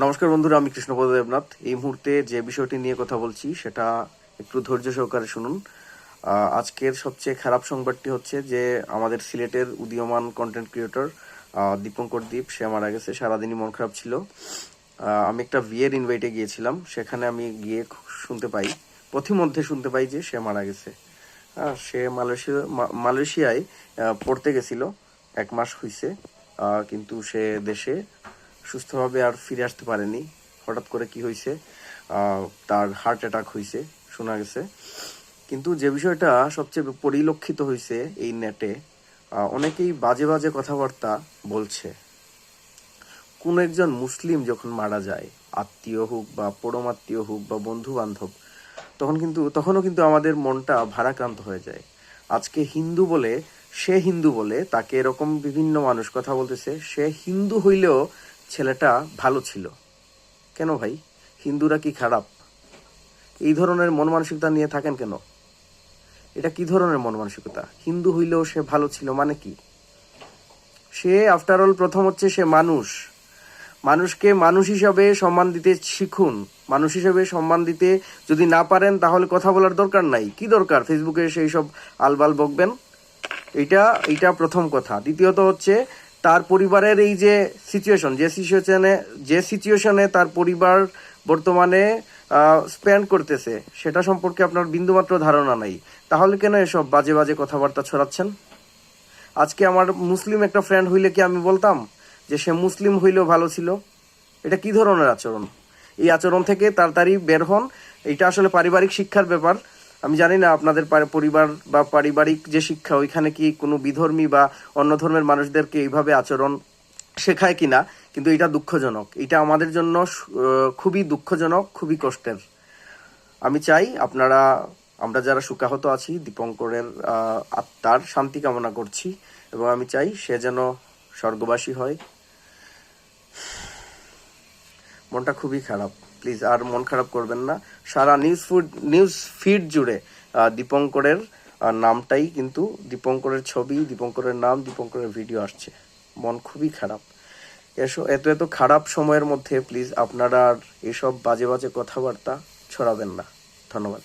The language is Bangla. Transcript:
নমস্কার বন্ধুরা, আমি কৃষ্ণপদ দেবনাথ। এই মুহূর্তে যে বিষয়টি নিয়ে কথা বলছি সেটা একটু ধৈর্য সহকারে শুনুন। আজকের সবচেয়ে খারাপ সংবাদটি হচ্ছে যে আমাদের সিলেটের উদীয়মান কন্টেন্ট ক্রিয়েটর দীপঙ্কর দীপ, সে মারা গেছে। সারাদিনই মন খারাপ ছিল। আমি একটা বিয়ের ইনভাইটে গিয়েছিলাম, সেখানে আমি গিয়ে পথিমধ্যে শুনতে পাই যে সে মারা গেছে। সে মালয়েশিয়ায় পড়তে গেছিল, 1 মাস হয়েছে, কিন্তু সে দেশে সুস্থভাবে আর ফিরে আসতে পারেনি। হঠাৎ করে কি হয়েছে, তার হার্ট অ্যাটাক হয়েছে শোনা গেছে। কিন্তু যে বিষয়টা সবচেয়ে পরিলক্ষিত হয়েছে এই নেটে, অনেকেই বাজে বাজে কথাবার্তা বলছে। কোন একজন মুসলিম যখন মারা যায়, আত্মীয় হোক বা পরমাত্মীয় হোক বা বন্ধু বান্ধব, তখনও কিন্তু আমাদের মনটা ভারাক্রান্ত হয়ে যায়। আজকে হিন্দু বলে তাকে এরকম বিভিন্ন মানুষ কথা বলতেছে। সে হিন্দু হইলেও ছেলেটা ভালো ছিল। কেন ভাই? হিন্দুরা কি খারাপ? এই ধরনের মন মানসিকতা নিয়ে থাকেন কেন? এটা কি ধরনের মন মানসিকতা? হিন্দু হইলেও সে ভালো ছিল মানে কি? সে আফটার অল প্রথম হচ্ছে সে মানুষ। মানুষকে মানুষ হিসাবে সম্মান দিতে শিখুন। মানুষ হিসাবে সম্মান দিতে যদি না পারেন তাহলে কথা বলার দরকার নাই। কি দরকার ফেসবুকে সেই সব আলবাল বকবেন? এইটা প্রথম কথা। দ্বিতীয়ত হচ্ছে তার পরিবারের এই যে সিচুয়েশনে তার পরিবার বর্তমানে স্পেন্ড করতেছে, সেটা সম্পর্কে আপনার বিন্দুমাত্র ধারণা নাই। তাহলে কেন এসব বাজে বাজে কথাবার্তা ছড়াচ্ছেন? আজকে আমার মুসলিম একটা ফ্রেন্ড হইলে কি আমি বলতাম যে সে মুসলিম হইলেও ভালো ছিল? এটা কি ধরনের আচরণ? এই আচরণ থেকে তাড়াতাড়ি বের হন। এটা আসলে পারিবারিক শিক্ষার ব্যাপার। আমি জানি না আপনাদের পরিবার বা পারিবারিক যে শিক্ষা, ওইখানে কি কোনো বিধর্মী বা অন্য ধর্মের মানুষদেরকে এইভাবে আচরণ শেখায় কিনা, কিন্তু এটা দুঃখজনক। এটা আমাদের জন্য খুবই দুঃখজনক, খুবই কষ্টের। আমি চাই আমরা যারা শোকাহত আছি, দীপঙ্করের আত্মার শান্তি কামনা করছি, এবং আমি চাই সে যেন স্বর্গবাসী হয়। মনটা খুবই খারাপ। প্লিজ আর মন খারাপ করবেন না। সারা নিউজ ফিড জুড়ে দীপঙ্করের নামটাই, কিন্তু দীপঙ্করের ছবি, দীপঙ্করের নাম, দীপঙ্করের ভিডিও আসছে। মন খুবই খারাপ। এত খারাপ সময়ের মধ্যে প্লিজ আপনারা আর এসব বাজে বাজে কথাবার্তা ছড়াবেন না। ধন্যবাদ।